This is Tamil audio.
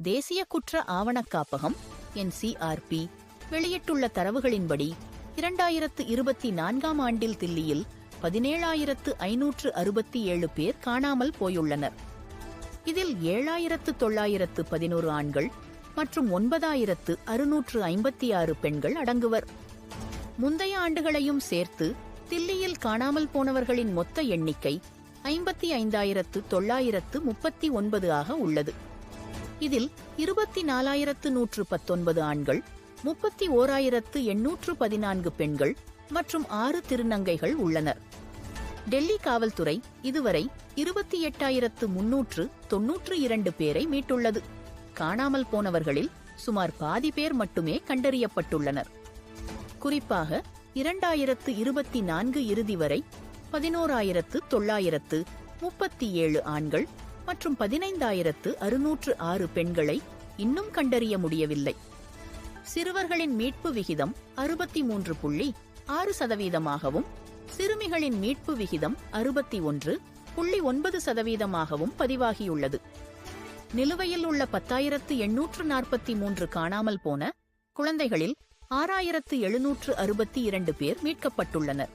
தேசிய குற்ற ஆவணக் காப்பகம் NCRP வெளியிட்டுள்ள தரவுகளின்படி 2024ஆம் ஆண்டில் தில்லியில் 17,567 பேர் காணாமல் போயுள்ளனர். இதில் 7,911 ஆண்கள் மற்றும் 9,656 பெண்கள் அடங்குவர். முந்தைய ஆண்டுகளையும் சேர்த்து தில்லியில் காணாமல் போனவர்களின் மொத்த எண்ணிக்கை 55,939 ஆக உள்ளது. இதில் 24,119 ஆண்கள், 31,814 பெண்கள் மற்றும் 6 திருநங்கைகள் உள்ளனர். டெல்லி காவல்துறை இதுவரை 28,392 பேரை மீட்டுள்ளது. காணாமல் போனவர்களில் சுமார் பாதி பேர் மட்டுமே கண்டறியப்பட்டுள்ளனர். குறிப்பாக 2024 இறுதி வரை 11,937 ஆண்கள் மற்றும் 15,606 பெண்களை இன்னும் கண்டறிய முடியவில்லை. சிறுவர்களின் மீட்பு விகிதம் 63.6%, சிறுமிகளின் மீட்பு விகிதம் 61.9%ஆகவும் பதிவாகியுள்ளது. நிலுவையில் உள்ள 10,843 காணாமல் போன குழந்தைகளில் 6,762 பேர் மீட்கப்பட்டுள்ளனர்.